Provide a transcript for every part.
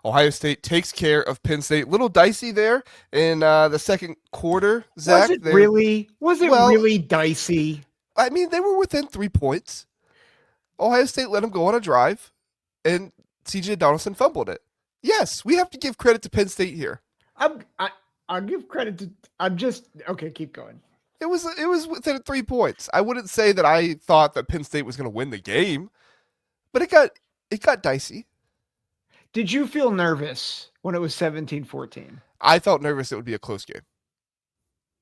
Ohio State takes care of Penn State. Little dicey there in the second quarter, Zach. Was it Well, really dicey? I mean, they were within 3 points. Ohio State let them go on a drive, and CJ Donaldson fumbled it. Yes, we have to give credit to Penn State here. I'll give credit to. I'm just okay. Keep going. It was within 3 points. I wouldn't say that I thought that Penn State was going to win the game, but it got dicey. Did you feel nervous when it was 17-14? I felt nervous it would be a close game.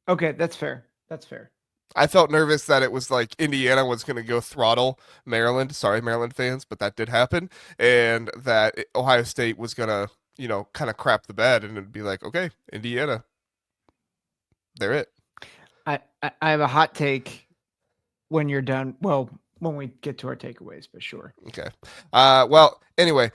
Okay, that's fair. That's fair. I felt nervous that it was like Indiana was going to go throttle Maryland. Sorry, Maryland fans, but that did happen. And that Ohio State was going to, kind of crap the bed and it'd be like, okay, Indiana, they're it. I have a hot take when you're done. Well, when we get to our takeaways, but sure. Okay. Well, anyway,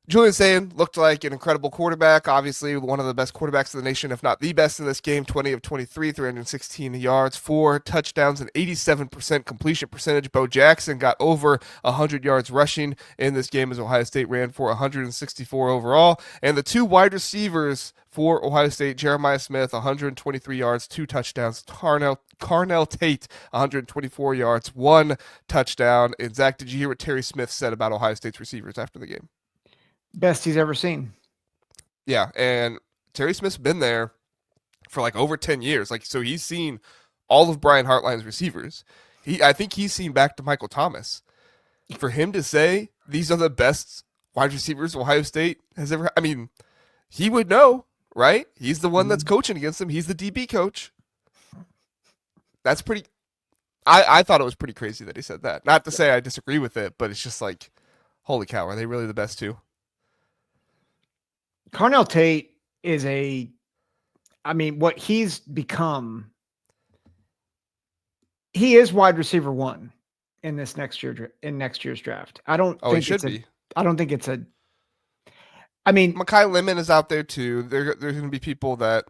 Julian Sayin looked like an incredible quarterback. Obviously, one of the best quarterbacks in the nation, if not the best in this game. 20 of 23, 316 yards, 4 touchdowns, and 87% completion percentage. Bo Jackson got over 100 yards rushing in this game as Ohio State ran for 164 overall. And the two wide receivers for Ohio State, Jeremiah Smith, 123 yards, 2 touchdowns. Carnell Tate, 124 yards, 1 touchdown. And Zach, did you hear what Terry Smith said about Ohio State's receivers after the game? Best he's ever seen. Yeah, and Terry Smith's been there for like over 10 years. Like, so he's seen all of Brian Hartline's receivers. I think he's seen back to Michael Thomas. For him to say these are the best wide receivers Ohio State has ever, I mean, he would know, right? He's the one that's coaching against them. He's the DB coach. That's pretty, I thought it was pretty crazy that he said that. Not to say I disagree with it, but it's just like, holy cow, are they really the best too? Carnell Tate is what he's become. He is wide receiver 1 in this next year's draft. I don't think it's a. I mean, Mekhi Lemon is out there too. There's going to be people that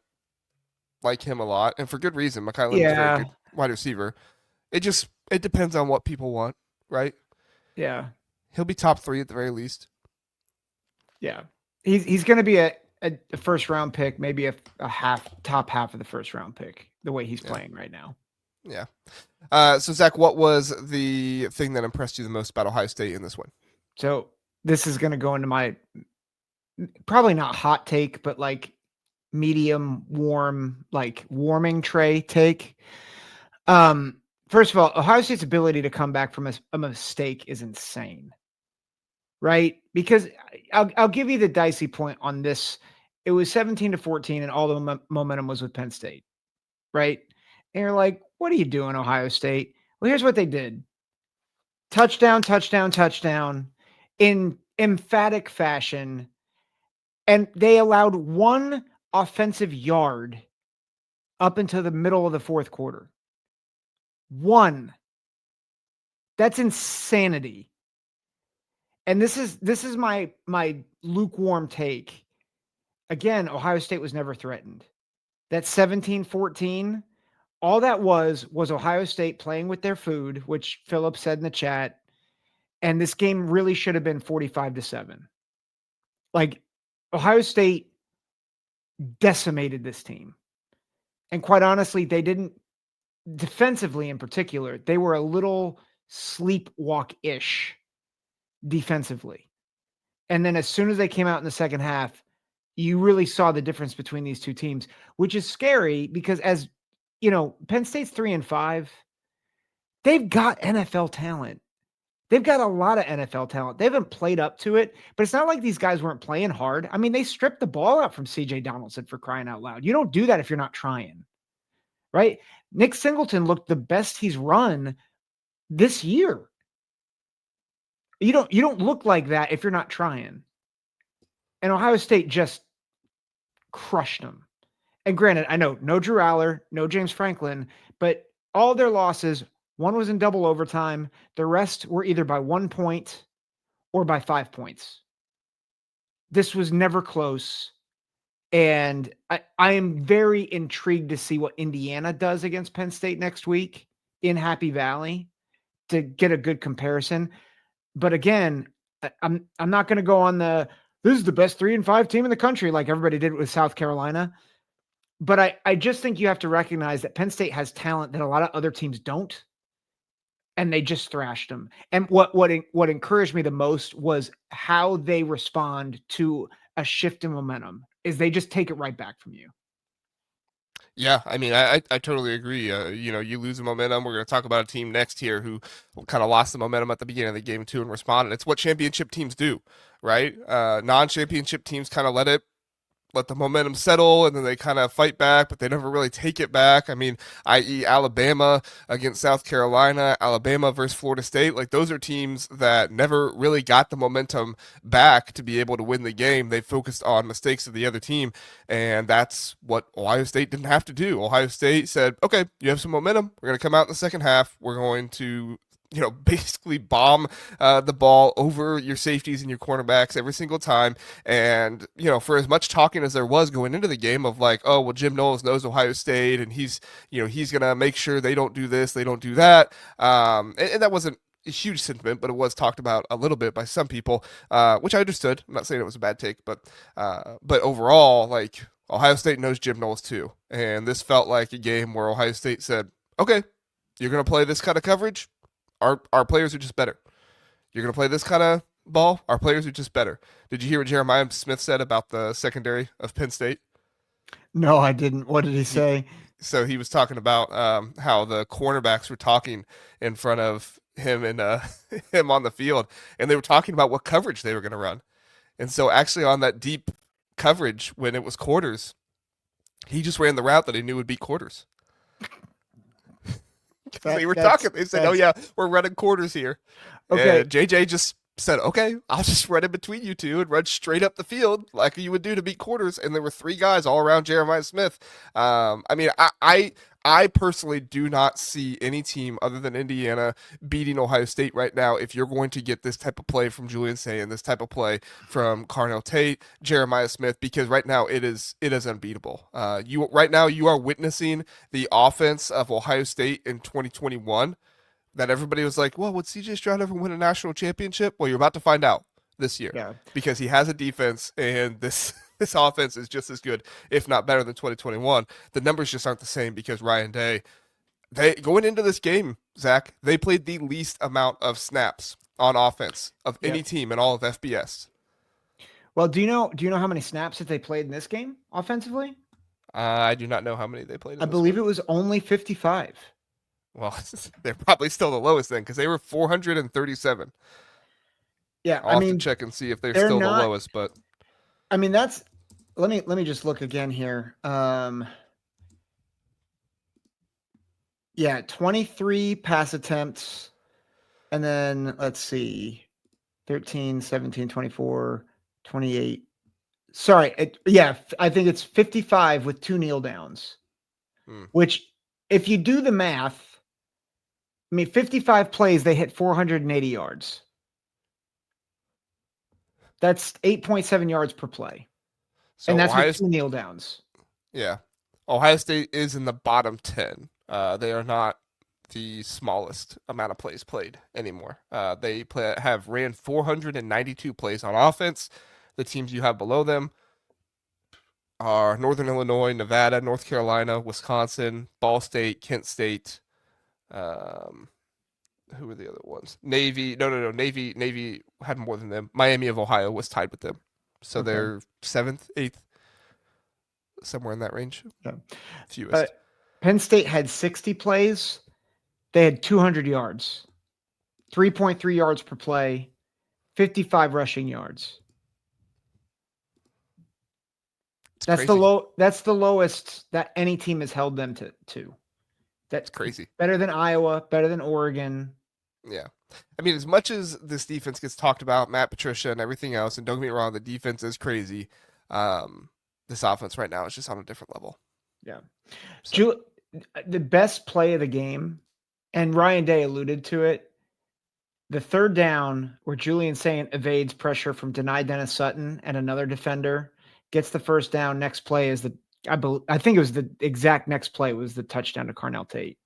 like him a lot, and for good reason. Mekhi Lemon is a very good wide receiver. It depends on what people want, right? Yeah, he'll be top 3 at the very least. Yeah. He's going to be a first round pick, maybe a top half of the first round pick, the way he's playing right now. Yeah. So Zach, what was the thing that impressed you the most about Ohio State in this one? So this is going to go into my probably not hot take, but like medium warm, like warming tray take. First of all, Ohio State's ability to come back from a mistake is insane. Right? Because I'll give you the dicey point on this. It was 17-14 and all the momentum was with Penn State. Right? And you're like, what are you doing, Ohio State? Well, here's what they did. Touchdown, touchdown, touchdown in emphatic fashion. And they allowed 1 offensive yard up until the middle of the fourth quarter. 1. That's insanity. And this is my lukewarm take. Again, Ohio State was never threatened. That 17-14, all that was Ohio State playing with their food, which Philip said in the chat. And this game really should have been 45-7. Like, Ohio State decimated this team. And quite honestly, they didn't, defensively in particular, they were a little sleepwalk-ish defensively. And then as soon as they came out in the second half, you really saw the difference between these two teams, which is scary because, as you know, Penn State's 3-5. They've got NFL talent. They've got a lot of NFL talent. They haven't played up to it, but it's not like these guys weren't playing hard. I mean, they stripped the ball out from CJ Donaldson, for crying out loud. You don't do that if you're not trying, right? Nick Singleton looked the best he's run this year. You don't look like that if you're not trying. And Ohio State just crushed them. And granted, I know no Drew Aller, no James Franklin, but all their losses, one was in double overtime. The rest were either by 1 point or by 5 points. This was never close. And I am very intrigued to see what Indiana does against Penn State next week in Happy Valley to get a good comparison. But again, I'm not going to go on the this is the best 3-5 team in the country, like everybody did with South Carolina. But I just think you have to recognize that Penn State has talent that a lot of other teams don't, and they just thrashed them. And what encouraged me the most was how they respond to a shift in momentum. Is they just take it right back from you. Yeah, I mean, I totally agree. You lose the momentum. We're going to talk about a team next here who kind of lost the momentum at the beginning of the game too and responded. It's what championship teams do, right? Non-championship teams kind of let the momentum settle and then they kind of fight back, but they never really take it back. I mean, i.e. Alabama against South Carolina, Alabama versus Florida State. Like those are teams that never really got the momentum back to be able to win the game. They focused on mistakes of the other team, and that's what Ohio State didn't have to do. Ohio State said, okay, you have some momentum. We're going to come out in the second half. We're going to basically bomb the ball over your safeties and your cornerbacks every single time. And, for as much talking as there was going into the game of like, oh, well, Jim Knowles knows Ohio State and he's going to make sure they don't do this, they don't do that. And that wasn't a huge sentiment, but it was talked about a little bit by some people, which I understood. I'm not saying it was a bad take, but overall, like Ohio State knows Jim Knowles too. And this felt like a game where Ohio State said, okay, you're going to play this kind of coverage. Our players are just better. You're going to play this kind of ball. Our players are just better. Did you hear what Jeremiah Smith said about the secondary of Penn State? No, I didn't. What did he say? So he was talking about how the cornerbacks were talking in front of him and him on the field, and they were talking about what coverage they were going to run. And so actually on that deep coverage, when it was quarters, he just ran the route that he knew would beat quarters. They were talking. They said, "Oh yeah, we're running quarters here." Okay. And JJ just said, "Okay, I'll just run in between you two and run straight up the field like you would do to beat quarters." And there were three guys all around Jeremiah Smith. I mean, I personally do not see any team other than Indiana beating Ohio State right now if you're going to get this type of play from Julian Sayin, this type of play from Carnell Tate, Jeremiah Smith, because right now it is unbeatable. Right now you are witnessing the offense of Ohio State in 2021 that everybody was like, well, would CJ Stroud ever win a national championship? Well, you're about to find out this year because he has a defense and this offense is just as good, if not better than 2021. The numbers just aren't the same because Ryan Day, going into this game, Zach, they played the least amount of snaps on offense of any team in all of FBS. Well, do you know how many snaps that they played in this game offensively? I do not know how many they played. I believe it was only 55. Well, they're probably still the lowest then because they were 437. Yeah, I'll have to check and see if they're still the lowest, but I mean that's let me just look again here. 23 pass attempts, and then let's see, 13, 17, 24, 28. Sorry, I think it's 55 with 2 kneel downs, which if you do the math, I mean, 55 plays, they hit 480 yards. That's 8.7 yards per play. So and that's with 2 kneel downs. Yeah. Ohio State is in the bottom 10. They are not the smallest amount of plays played anymore. They have ran 492 plays on offense. The teams you have below them are Northern Illinois, Nevada, North Carolina, Wisconsin, Ball State, Kent State. Who were the other ones? Navy. No. Navy had more than them. Miami of Ohio was tied with them. So they're 7th, 8th, somewhere in that range. Yeah. Fewest. Penn State had 60 plays. They had 200 yards, 3.3 yards per play, 55 rushing yards. That's crazy. That's the lowest that any team has held them to. That's crazy. Better than Iowa, better than Oregon. Yeah. I mean, as much as this defense gets talked about, Matt Patricia and everything else, and don't get me wrong, the defense is crazy. This offense right now is just on a different level. Yeah. So. The best play of the game, and Ryan Day alluded to it, the third down where Julian Sayin evades pressure from denied Dennis Sutton and another defender, gets the first down. Next play is I think it was the exact next play was the touchdown to Carnell Tate.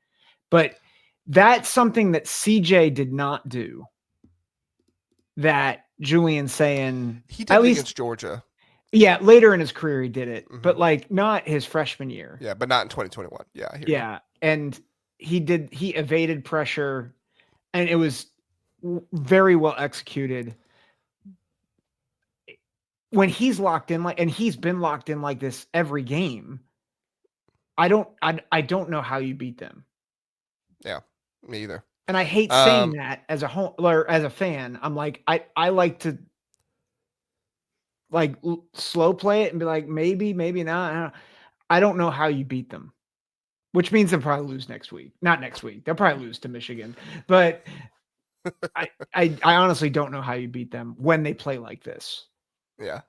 But that's something that CJ did not do that Julian Sayin, He did at it least, against Georgia. yeah, later in his career he did it, but Mhm. like not his freshman year. Yeah, but not in 2021. Yeah, I hear you. Yeah, and he evaded pressure, and it was very well executed. When he's locked in and he's been locked in like this every game, I don't know how you beat them. Yeah, me either. And I hate saying that as a home or as a fan. I'm like, I like to like slow play it and be like, maybe, maybe not. I don't know how you beat them, which means they'll probably lose next week. Not next week. They'll probably lose to Michigan, but I honestly don't know how you beat them when they play like this. Yeah.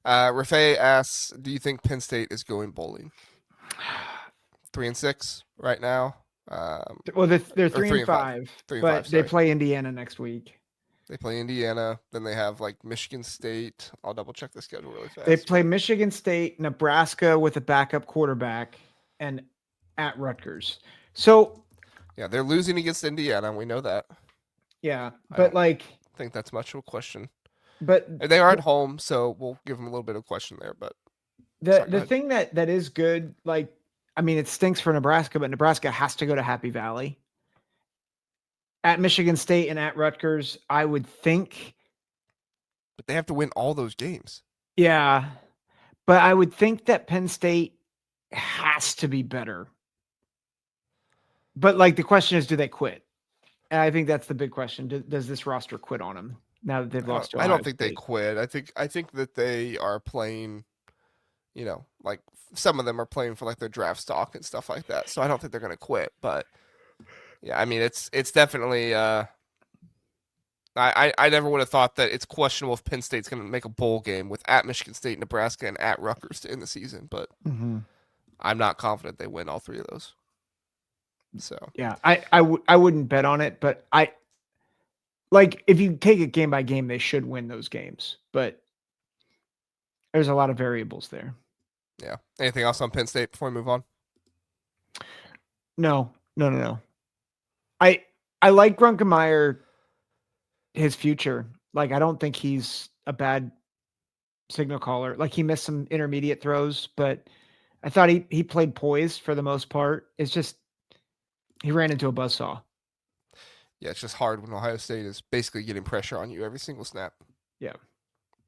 Rafay asks, do you think Penn State is going bowling? 3-6 right now. Well, they're Or 3-5, 3-5, but they sorry. play Indiana next week. They play Indiana. Then they have like Michigan State. I'll double check the schedule really They fast. play Michigan State, Nebraska with a backup quarterback, and at Rutgers. So Yeah, they're losing against Indiana. We know that. yeah, I but don't like, think that's much of a question. but They are at home, so we'll give them a little bit of question there. But sorry, go the ahead. thing that is good, like, I mean, it stinks for Nebraska, but Nebraska has to go to Happy Valley. At Michigan State and at Rutgers, I would think. But they have to win all those games. Yeah, but I would think that Penn State has to be better. But like the question is, do they quit? And I think that's the big question. Does this roster quit on them now that they've lost to I Ohio don't think they State? quit. I think that they are playing. You know, like some of them are playing for like their draft stock and stuff like that. So I don't think they're going to quit. But yeah, I mean, it's definitely. I never would have thought that it's questionable if Penn State's going to make a bowl game with at Michigan State, Nebraska, and at Rutgers to end the season. But I'm not confident they win all three of those. So Yeah, I wouldn't bet on it, but I like if you take it game by game, they should win those games. But there's a lot of variables there. yeah. Anything else on Penn State before we move on? No. I like Grunkemeyer, his future. Like I don't think he's a bad signal caller. Like he missed some intermediate throws, but I thought he played poised for the most part. It's just he ran into a buzzsaw. Yeah, it's just hard when Ohio State is basically getting pressure on you every single snap. Yeah.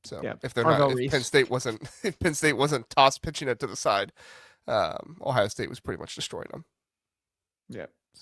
So Yeah. if they're not, Arvell if Penn Reese. State wasn't, if Penn State wasn't toss pitching it to the side, Ohio State was pretty much destroying them. Yeah.